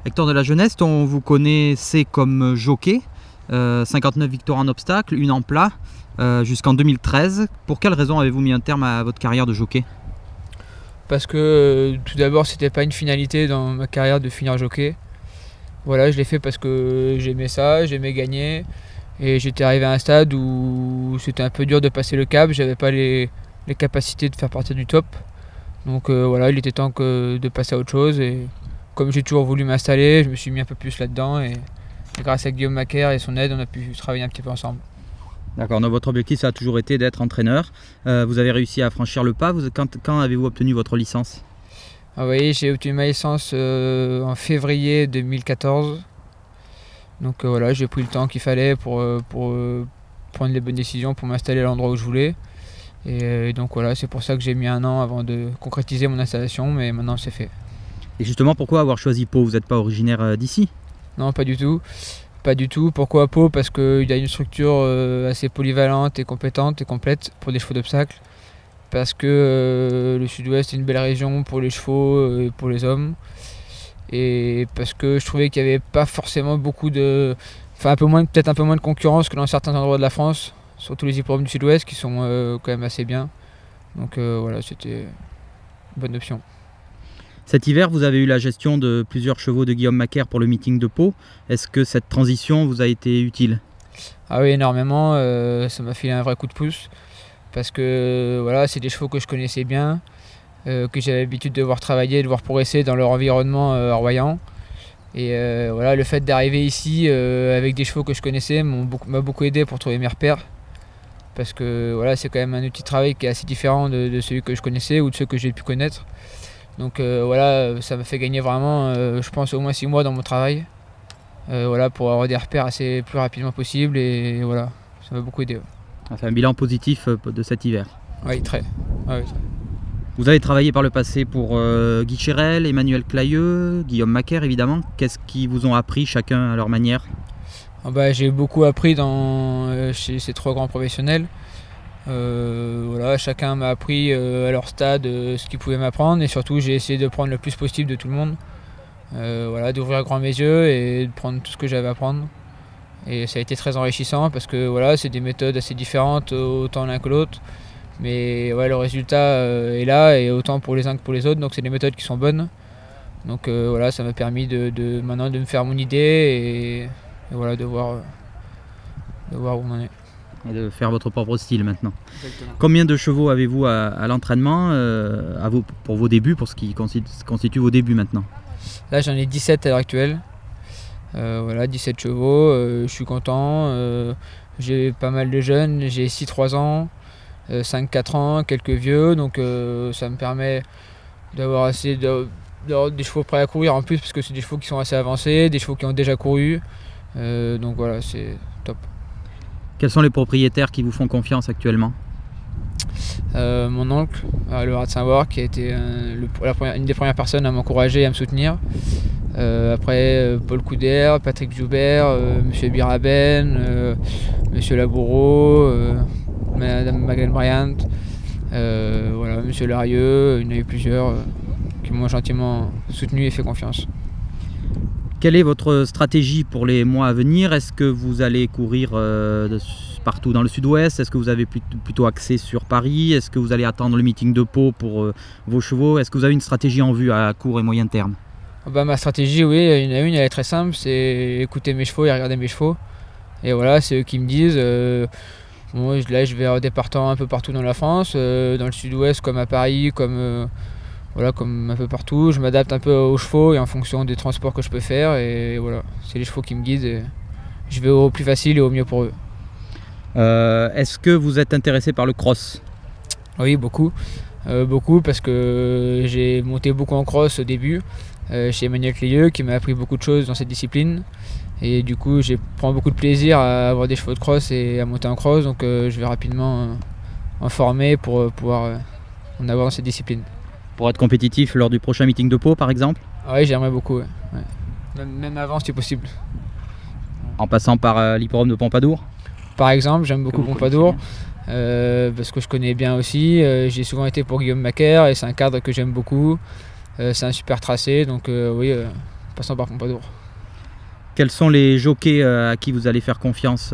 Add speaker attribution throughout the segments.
Speaker 1: Hector de la Jeunesse, on vous connaissait comme jockey, 59 victoires en obstacle, une en plat, jusqu'en 2013. Pour quelle raison avez-vous mis un terme à votre carrière de jockey?
Speaker 2: Parce que tout d'abord, c'était pas une finalité dans ma carrière de finir jockey. Voilà, je l'ai fait parce que j'aimais ça, j'aimais gagner. Et j'étais arrivé à un stade où c'était un peu dur de passer le cap, j'avais pas les capacités de faire partie du top. Donc voilà, il était temps de passer à autre chose. Et comme j'ai toujours voulu m'installer, je me suis mis un peu plus là-dedans. Et grâce à Guillaume Macaire et son aide, on a pu travailler un petit peu ensemble.
Speaker 1: D'accord, donc votre objectif ça a toujours été d'être entraîneur. Vous avez réussi à franchir le pas. Quand avez-vous obtenu votre licence?
Speaker 2: Ah oui, j'ai obtenu ma licence en février 2014. Donc voilà, j'ai pris le temps qu'il fallait pour prendre les bonnes décisions, pour m'installer à l'endroit où je voulais. Et donc voilà, c'est pour ça que j'ai mis 1 an avant de concrétiser mon installation, mais maintenant c'est fait.
Speaker 1: Et justement, pourquoi avoir choisi Pau? Vous n'êtes pas originaire d'ici?
Speaker 2: Non, pas du tout. Pas du tout. Pourquoi Pau? Parce qu'il y a une structure assez polyvalente et compétente et complète pour des chevaux d'obstacle. Parce que le sud-ouest est une belle région pour les chevaux et pour les hommes. Et parce que je trouvais qu'il n'y avait pas forcément beaucoup de... Enfin, peut-être un peu moins de concurrence que dans certains endroits de la France, surtout les hippodromes du sud-ouest qui sont quand même assez bien. Donc voilà, c'était une bonne option.
Speaker 1: Cet hiver, vous avez eu la gestion de plusieurs chevaux de Guillaume Macaire pour le meeting de Pau. Est-ce que cette transition vous a été utile?
Speaker 2: Ah oui, énormément. Ça m'a filé un vrai coup de pouce. Parce que voilà, c'est des chevaux que je connaissais bien, que j'avais l'habitude de voir travailler, de voir progresser dans leur environnement royan. Et voilà, le fait d'arriver ici avec des chevaux que je connaissais m'a beaucoup aidé pour trouver mes repères. Parce que voilà, c'est quand même un outil de travail qui est assez différent de celui que je connaissais ou de ceux que j'ai pu connaître. Donc voilà, ça m'a fait gagner vraiment, je pense, au moins 6 mois dans mon travail. Voilà, pour avoir des repères plus rapidement possible. Et voilà, ça m'a beaucoup aidé. Ouais.
Speaker 1: C'est un bilan positif de cet hiver.
Speaker 2: Oui, très. Ouais, très.
Speaker 1: Vous avez travaillé par le passé pour Guy Chérel, Emmanuel Clayeux, Guillaume Macaire évidemment. Qu'est-ce qu'ils vous ont appris chacun à leur manière?
Speaker 2: J'ai beaucoup appris chez ces 3 grands professionnels. Voilà, chacun m'a appris à leur stade ce qu'ils pouvaient m'apprendre et surtout j'ai essayé de prendre le plus possible de tout le monde. Voilà, d'ouvrir grand mes yeux et de prendre tout ce que j'avais à prendre. Et ça a été très enrichissant parce que voilà, c'est des méthodes assez différentes autant l'un que l'autre. Mais ouais, le résultat est là et autant pour les uns que pour les autres, donc c'est des méthodes qui sont bonnes. Donc voilà, ça m'a permis maintenant de me faire mon idée et voilà, de voir où on en est.
Speaker 1: Et de faire votre propre style maintenant.
Speaker 2: Exactement.
Speaker 1: Combien de chevaux avez-vous à l'entraînement pour vos débuts, pour ce qui constitue vos débuts maintenant?
Speaker 2: Là j'en ai 17 à l'heure actuelle. Voilà, 17 chevaux, je suis content. J'ai pas mal de jeunes, j'ai 6-3 ans. 5-4 ans, quelques vieux, donc ça me permet d'avoir des chevaux prêts à courir en plus parce que c'est des chevaux qui sont assez avancés, des chevaux qui ont déjà couru, donc voilà, c'est top.
Speaker 1: Quels sont les propriétaires qui vous font confiance actuellement?
Speaker 2: Mon oncle, le rat de Saint-War, qui a été une des premières personnes à m'encourager et à me soutenir. Après Paul Couder, Patrick Joubert, Monsieur Biraben, Monsieur Laboureau, Madame Magdalene Bryant, voilà, Monsieur Larieux, il y en a eu plusieurs qui m'ont gentiment soutenu et fait confiance.
Speaker 1: Quelle est votre stratégie pour les mois à venir? Est-ce que vous allez courir partout dans le sud-ouest? Est-ce que vous avez plutôt axé sur Paris? Est-ce que vous allez attendre le meeting de Pau pour vos chevaux? Est-ce que vous avez une stratégie en vue à court et moyen terme?
Speaker 2: Ma stratégie, oui, il y en a une, elle est très simple, c'est écouter mes chevaux et regarder mes chevaux. Et voilà, c'est eux qui me disent. Bon, là, je vais des partants un peu partout dans la France, dans le sud-ouest comme à Paris, voilà, comme un peu partout. Je m'adapte un peu aux chevaux et en fonction des transports que je peux faire. Et voilà, c'est les chevaux qui me guident et je vais au plus facile et au mieux pour eux.
Speaker 1: Est-ce que vous êtes intéressé par le cross?
Speaker 2: Oui, beaucoup. Beaucoup parce que j'ai monté beaucoup en cross au début chez Emmanuel Clayeux qui m'a appris beaucoup de choses dans cette discipline. Et du coup, je prends beaucoup de plaisir à avoir des chevaux de cross et à monter en cross. Donc je vais rapidement en former pour pouvoir en avoir dans cette discipline.
Speaker 1: Pour être compétitif lors du prochain meeting de Pau par exemple?
Speaker 2: Oui, j'aimerais beaucoup. Ouais. Même avant si possible.
Speaker 1: En passant par l'hippodrome de Pompadour?
Speaker 2: Par exemple, j'aime beaucoup Pompadour. Parce que je connais bien aussi. J'ai souvent été pour Guillaume Macaire et c'est un cadre que j'aime beaucoup. C'est un super tracé, donc oui, passant par Pompadour.
Speaker 1: Quels sont les jockeys à qui vous allez faire confiance?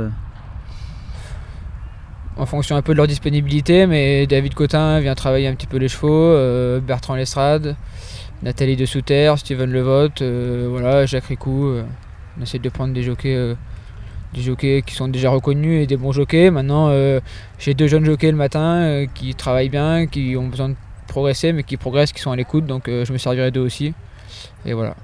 Speaker 2: En fonction un peu de leur disponibilité, mais David Cotin vient travailler un petit peu les chevaux, Bertrand Lestrade, Nathalie de Souter, Steven Levotte, voilà, Jacques Ricou. On essaie de prendre des jockeys qui sont déjà reconnus et des bons jockeys. Maintenant, j'ai 2 jeunes jockeys le matin qui travaillent bien, qui ont besoin de progresser, mais qui progressent, qui sont à l'écoute, donc je me servirai d'eux aussi. Et voilà.